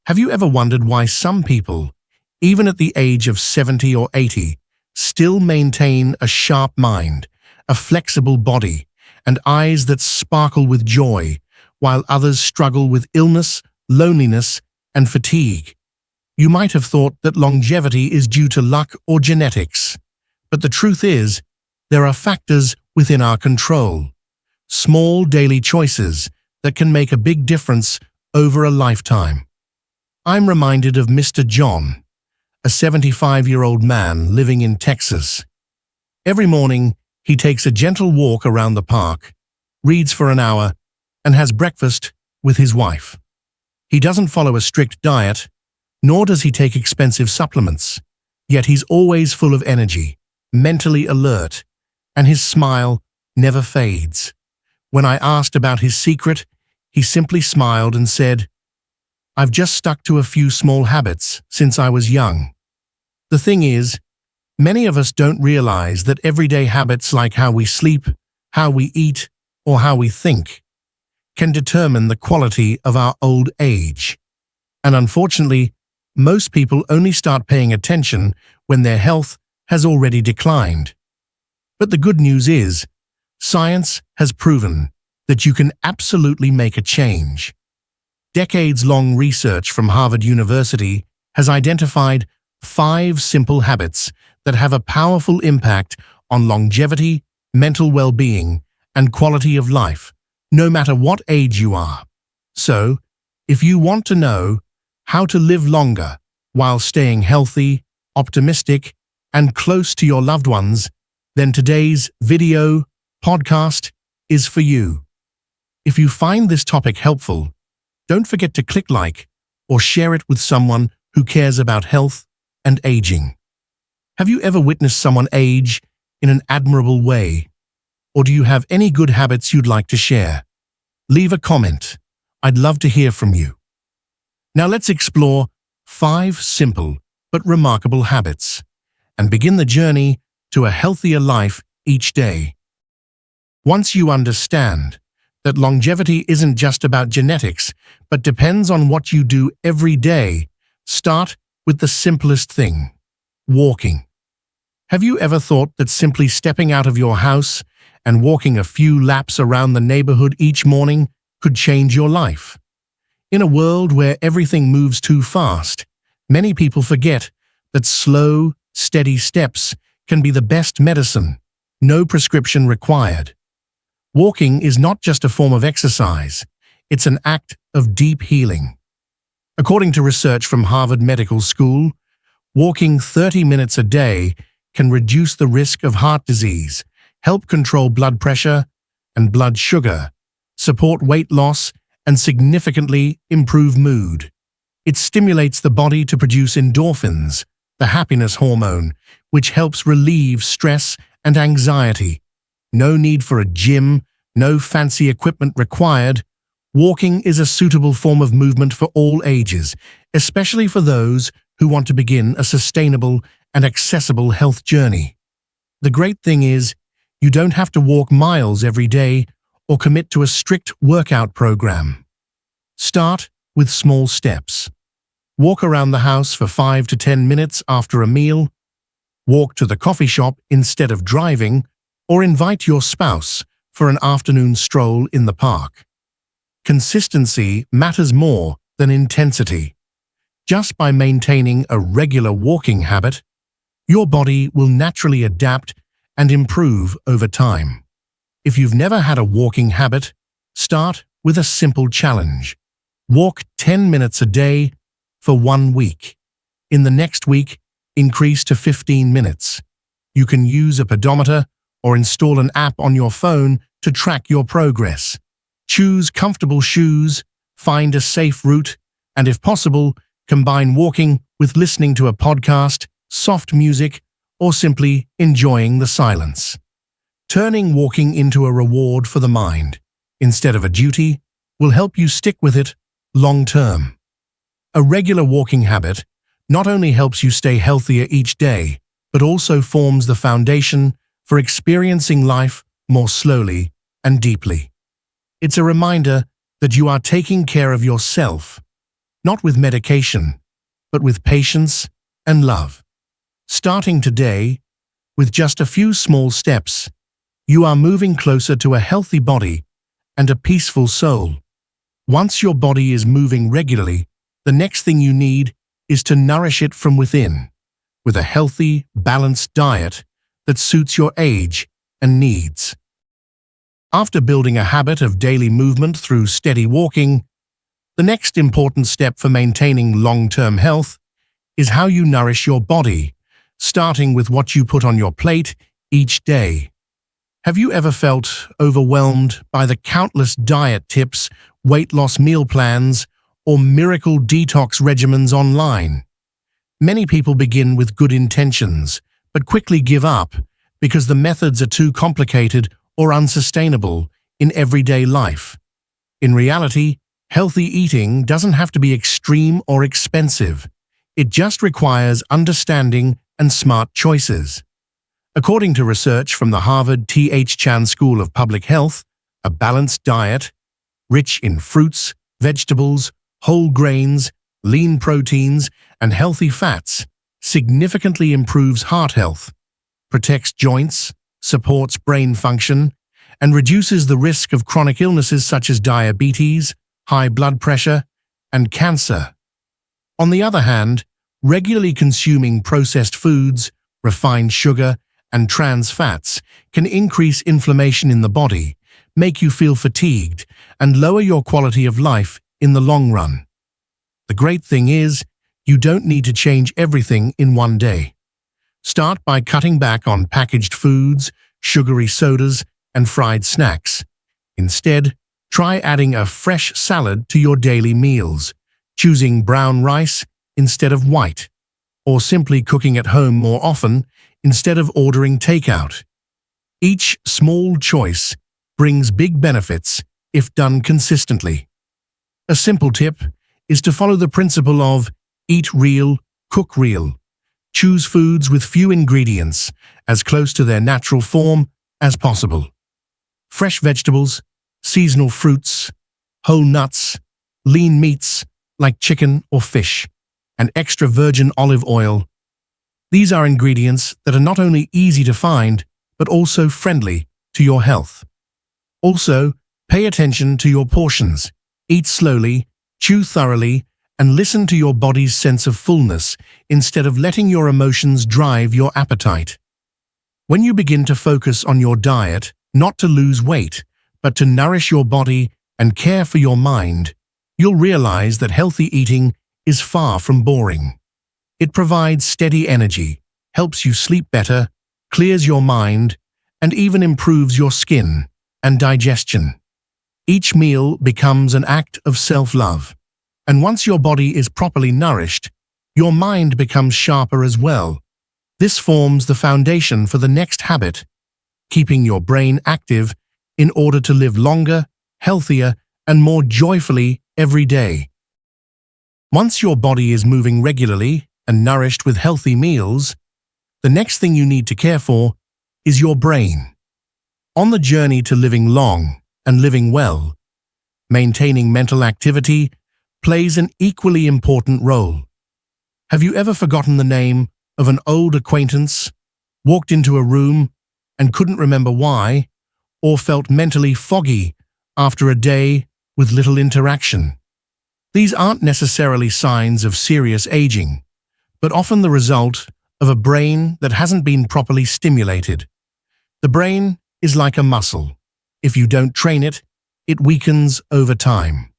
Have you ever wondered why some people, even at the age of 70 or 80, still maintain a sharp mind, a flexible body, and eyes that sparkle with joy, while others struggle with illness, loneliness, and fatigue? You might have thought that longevity is due to luck or genetics, but the truth is, there are factors within our control, small daily choices that can make a big difference over a lifetime. I'm reminded of Mr. John, a 75-year-old man living in Texas. Every morning, he takes a gentle walk around the park, reads for an hour, and has breakfast with his wife. He doesn't follow a strict diet, nor does he take expensive supplements, yet he's always full of energy, mentally alert, and his smile never fades. When I asked about his secret, he simply smiled and said, "I've just stuck to a few small habits since I was young." The thing is, many of us don't realize that everyday habits like how we sleep, how we eat, or how we think can determine the quality of our old age. And unfortunately, most people only start paying attention when their health has already declined. But the good news is, science has proven that you can absolutely make a change. Decades-long research from Harvard University has identified 5 simple habits that have a powerful impact on longevity, mental well-being, and quality of life, no matter what age you are. So, if you want to know how to live longer while staying healthy, optimistic, and close to your loved ones, then today's video podcast is for you. If you find this topic helpful, don't forget to click like or share it with someone who cares about health and aging. Have you ever witnessed someone age in an admirable way? Or do you have any good habits you'd like to share? Leave a comment. I'd love to hear from you. Now let's explore 5 simple but remarkable habits and begin the journey to a healthier life each day. Once you understand that longevity isn't just about genetics, but depends on what you do every day, start with the simplest thing: walking. Have you ever thought that simply stepping out of your house and walking a few laps around the neighborhood each morning could change your life? In a world where everything moves too fast, many people forget that slow, steady steps can be the best medicine, no prescription required. Walking is not just a form of exercise, it's an act of deep healing. According to research from Harvard Medical School, walking 30 minutes a day can reduce the risk of heart disease, help control blood pressure and blood sugar, support weight loss, and significantly improve mood. It stimulates the body to produce endorphins, the happiness hormone, which helps relieve stress and anxiety. No need for a gym, no fancy equipment required. Walking is a suitable form of movement for all ages, especially for those who want to begin a sustainable and accessible health journey. The great thing is, you don't have to walk miles every day or commit to a strict workout program. Start with small steps. Walk around the house for 5 to 10 minutes after a meal. Walk to the coffee shop instead of driving, or invite your spouse for an afternoon stroll in the park. Consistency matters more than intensity. Just by maintaining a regular walking habit, your body will naturally adapt and improve over time. If you've never had a walking habit, start with a simple challenge. Walk 10 minutes a day for 1 week. In the next week, increase to 15 minutes. You can use a pedometer or install an app on your phone to track your progress. Choose comfortable shoes, find a safe route, and if possible, combine walking with listening to a podcast, soft music, or simply enjoying the silence. Turning walking into a reward for the mind, instead of a duty, will help you stick with it long-term. A regular walking habit not only helps you stay healthier each day, but also forms the foundation for experiencing life more slowly and deeply. It's a reminder that you are taking care of yourself, not with medication, but with patience and love. Starting today, with just a few small steps, you are moving closer to a healthy body and a peaceful soul. Once your body is moving regularly, the next thing you need is to nourish it from within, with a healthy, balanced diet that suits your age and needs. After building a habit of daily movement through steady walking, the next important step for maintaining long-term health is how you nourish your body, starting with what you put on your plate each day. Have you ever felt overwhelmed by the countless diet tips, weight loss meal plans, or miracle detox regimens online? Many people begin with good intentions, but quickly give up because the methods are too complicated or unsustainable in everyday life. In reality, healthy eating doesn't have to be extreme or expensive. It just requires understanding and smart choices. According to research from the Harvard T.H. Chan School of Public Health, a balanced diet, rich in fruits, vegetables, whole grains, lean proteins, and healthy fats, significantly improves heart health, protects joints, supports brain function, and reduces the risk of chronic illnesses such as diabetes, high blood pressure, and cancer. On the other hand, regularly consuming processed foods, refined sugar, and trans fats can increase inflammation in the body, make you feel fatigued, and lower your quality of life in the long run. The great thing is, you don't need to change everything in one day. Start by cutting back on packaged foods, sugary sodas, and fried snacks. Instead, try adding a fresh salad to your daily meals, choosing brown rice instead of white, or simply cooking at home more often instead of ordering takeout. Each small choice brings big benefits if done consistently. A simple tip is to follow the principle of eat real, cook real. Choose foods with few ingredients, as close to their natural form as possible. Fresh vegetables, seasonal fruits, whole nuts, lean meats like chicken or fish, and extra virgin olive oil. These are ingredients that are not only easy to find, but also friendly to your health. Also, pay attention to your portions. Eat slowly, chew thoroughly, and listen to your body's sense of fullness instead of letting your emotions drive your appetite. When you begin to focus on your diet, not to lose weight, but to nourish your body and care for your mind, you'll realize that healthy eating is far from boring. It provides steady energy, helps you sleep better, clears your mind, and even improves your skin and digestion. Each meal becomes an act of self-love. And once your body is properly nourished, your mind becomes sharper as well. This forms the foundation for the next habit, keeping your brain active in order to live longer, healthier, and more joyfully every day. Once your body is moving regularly and nourished with healthy meals, the next thing you need to care for is your brain. On the journey to living long and living well, maintaining mental activity plays an equally important role. Have you ever forgotten the name of an old acquaintance, walked into a room and couldn't remember why, or felt mentally foggy after a day with little interaction? These aren't necessarily signs of serious aging, but often the result of a brain that hasn't been properly stimulated. The brain is like a muscle. If you don't train it, it weakens over time.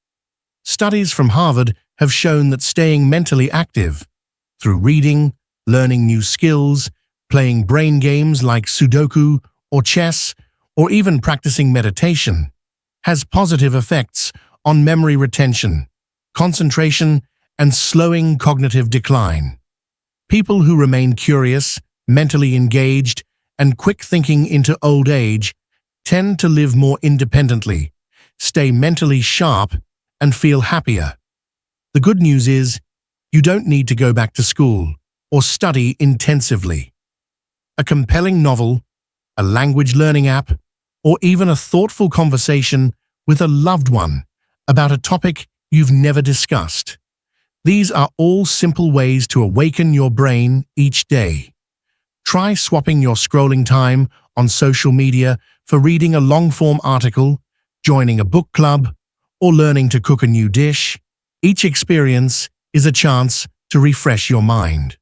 Studies from Harvard have shown that staying mentally active through reading, learning new skills, playing brain games like Sudoku or chess, or even practicing meditation, has positive effects on memory retention, concentration, and slowing cognitive decline. People who remain curious, mentally engaged, and quick-thinking into old age tend to live more independently, stay mentally sharp, and feel happier. The good news is, you don't need to go back to school or study intensively. A compelling novel, a language learning app, or even a thoughtful conversation with a loved one about a topic you've never discussed These are all simple ways to awaken your brain each day. Try swapping your scrolling time on social media for reading a long-form article, joining a book club, or learning to cook a new dish. Each experience is a chance to refresh your mind.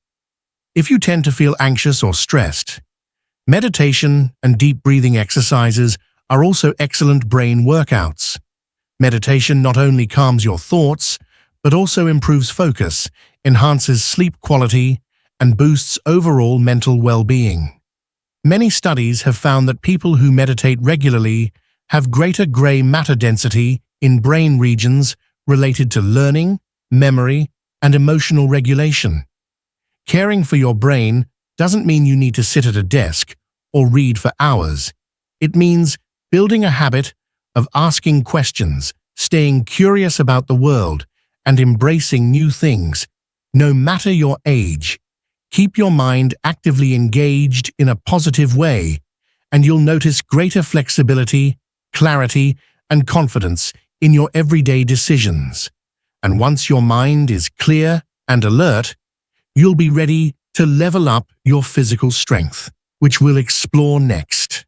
If you tend to feel anxious or stressed, meditation and deep breathing exercises are also excellent brain workouts. Meditation not only calms your thoughts, but also improves focus, enhances sleep quality, and boosts overall mental well-being. Many studies have found that people who meditate regularly have greater gray matter density in brain regions related to learning, memory, and emotional regulation. Caring for your brain doesn't mean you need to sit at a desk or read for hours. It means building a habit of asking questions, staying curious about the world, and embracing new things, no matter your age. Keep your mind actively engaged in a positive way, and you'll notice greater flexibility, clarity, and confidence in your everyday decisions. And once your mind is clear and alert, you'll be ready to level up your physical strength, which we'll explore next.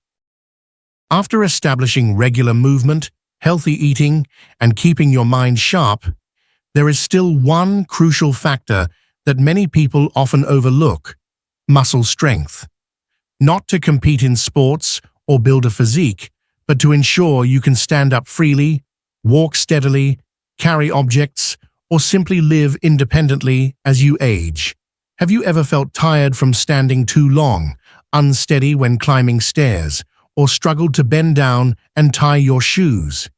After establishing regular movement, healthy eating, and keeping your mind sharp, there is still one crucial factor that many people often overlook: muscle strength. Not to compete in sports or build a physique, but to ensure you can stand up freely, walk steadily, carry objects, or simply live independently as you age. Have you ever felt tired from standing too long, unsteady when climbing stairs, or struggled to bend down and tie your shoes?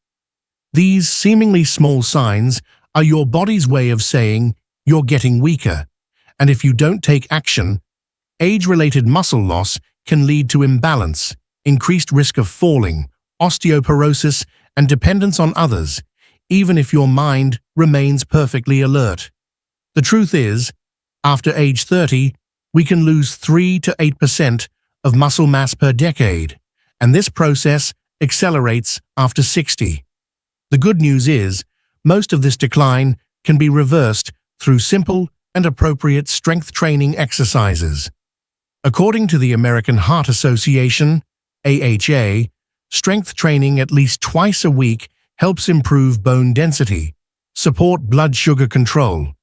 These seemingly small signs are your body's way of saying you're getting weaker, and if you don't take action, age-related muscle loss can lead to imbalance, increased risk of falling, osteoporosis, and dependence on others, even if your mind remains perfectly alert. The truth is, after age 30, we can lose 3 to 8% of muscle mass per decade, and this process accelerates after 60. The good news is, most of this decline can be reversed through simple and appropriate strength training exercises. According to the American Heart Association, AHA, strength training at least twice a week helps improve bone density, support blood sugar control,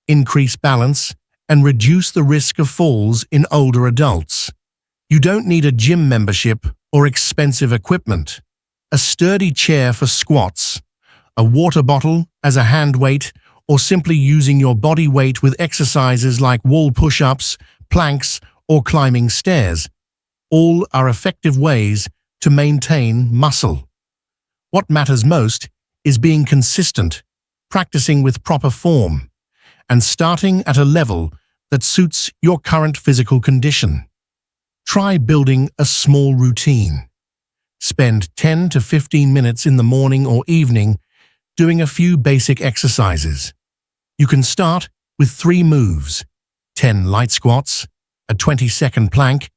increase balance, and reduce the risk of falls in older adults. You don't need a gym membership or expensive equipment. A sturdy chair for squats, a water bottle as a hand weight, or simply using your body weight with exercises like wall push-ups, planks, or climbing stairs, all are effective ways to maintain muscle. What matters most is being consistent, practicing with proper form, and starting at a level that suits your current physical condition. Try building a small routine. Spend 10 to 15 minutes in the morning or evening doing a few basic exercises. You can start with 3 moves: 10 light squats, a 20-second plank,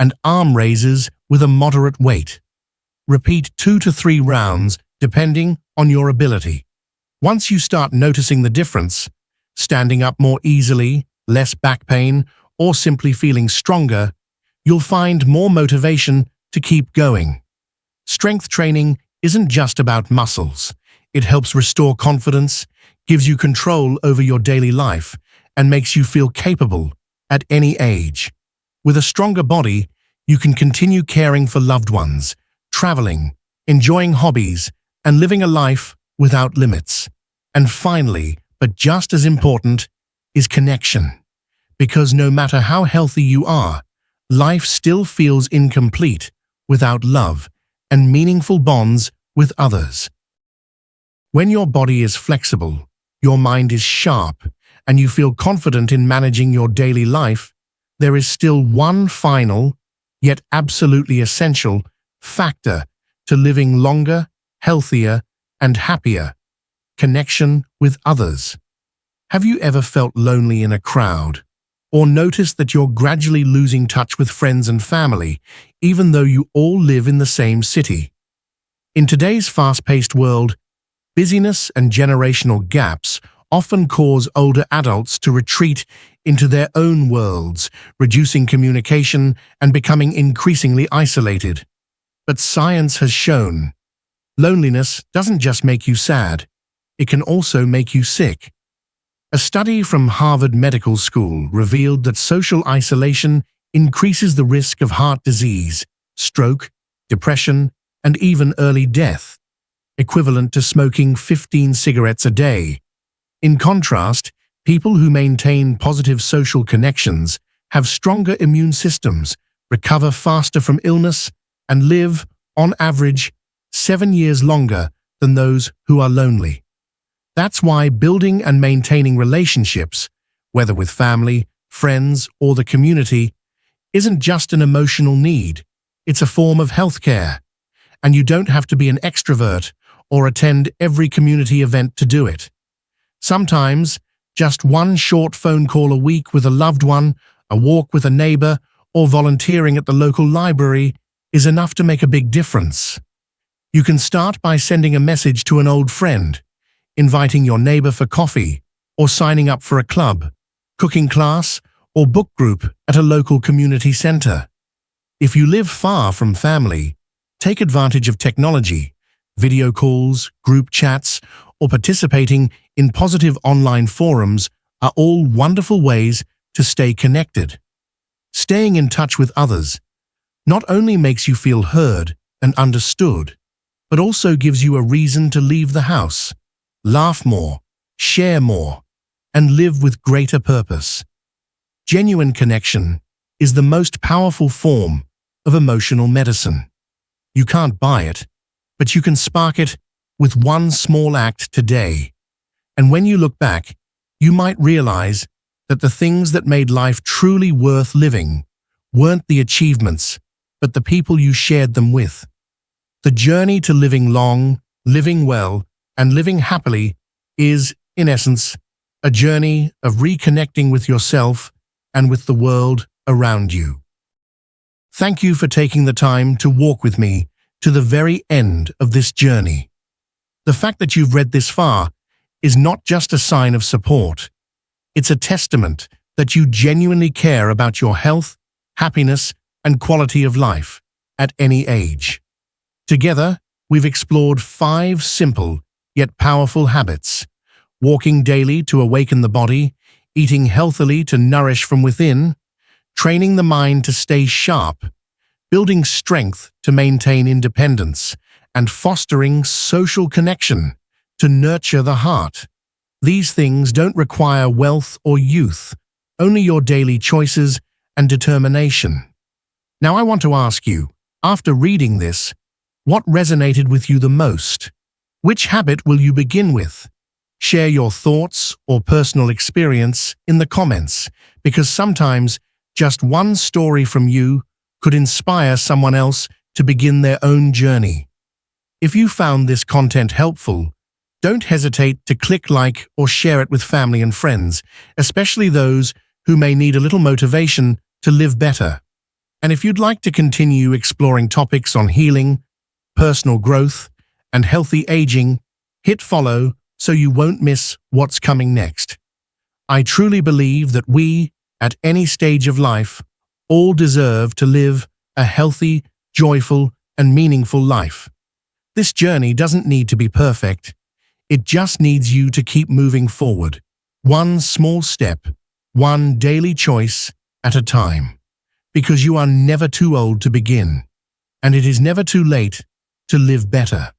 and arm raises with a moderate weight. Repeat 2 to 3 rounds depending on your ability. Once you start noticing the difference, standing up more easily, less back pain, or simply feeling stronger, you'll find more motivation to keep going. Strength training isn't just about muscles. It helps restore confidence, gives you control over your daily life, and makes you feel capable at any age. With a stronger body, you can continue caring for loved ones, traveling, enjoying hobbies, and living a life without limits. And finally, but just as important, is connection. Because no matter how healthy you are, life still feels incomplete without love and meaningful bonds with others. When your body is flexible, your mind is sharp, and you feel confident in managing your daily life, there is still one final, yet absolutely essential, factor to living longer, healthier, and happier: connection with others. Have you ever felt lonely in a crowd, or noticed that you're gradually losing touch with friends and family, even though you all live in the same city? In today's fast-paced world, busyness and generational gaps often cause older adults to retreat into their own worlds, reducing communication and becoming increasingly isolated. But science has shown loneliness doesn't just make you sad, it can also make you sick. A study from Harvard Medical School revealed that social isolation increases the risk of heart disease, stroke, depression, and even early death, equivalent to smoking 15 cigarettes a day. In contrast, people who maintain positive social connections have stronger immune systems, recover faster from illness, and live, on average, 7 years longer than those who are lonely. That's why building and maintaining relationships, whether with family, friends, or the community, isn't just an emotional need, it's a form of healthcare. And you don't have to be an extrovert or attend every community event to do it. Sometimes, just one short phone call a week with a loved one, a walk with a neighbor, or volunteering at the local library is enough to make a big difference. You can start by sending a message to an old friend, inviting your neighbor for coffee, or signing up for a club, cooking class, or book group at a local community center. If you live far from family, take advantage of technology, video calls, group chats, or participating in positive online forums are all wonderful ways to stay connected. Staying in touch with others not only makes you feel heard and understood, but also gives you a reason to leave the house, laugh more, share more, and live with greater purpose. Genuine connection is the most powerful form of emotional medicine. You can't buy it, but you can spark it with one small act today. And when you look back, you might realize that the things that made life truly worth living weren't the achievements, but the people you shared them with. The journey to living long, living well, and living happily is, in essence, a journey of reconnecting with yourself and with the world around you. Thank you for taking the time to walk with me to the very end of this journey. The fact that you've read this far is not just a sign of support. It's a testament that you genuinely care about your health, happiness, and quality of life at any age. Together, we've explored 5 simple yet powerful habits: walking daily to awaken the body, eating healthily to nourish from within, training the mind to stay sharp, building strength to maintain independence, and fostering social connection to nurture the heart. These things don't require wealth or youth, only your daily choices and determination. Now I want to ask you, after reading this, what resonated with you the most? Which habit will you begin with? Share your thoughts or personal experience in the comments, because sometimes just one story from you could inspire someone else to begin their own journey. If you found this content helpful, don't hesitate to click like or share it with family and friends, especially those who may need a little motivation to live better. And if you'd like to continue exploring topics on healing, personal growth, and healthy aging, hit follow so you won't miss what's coming next. I truly believe that we, at any stage of life, all deserve to live a healthy, joyful, and meaningful life. This journey doesn't need to be perfect. It just needs you to keep moving forward, one small step, one daily choice at a time. Because you are never too old to begin, and it is never too late to live better.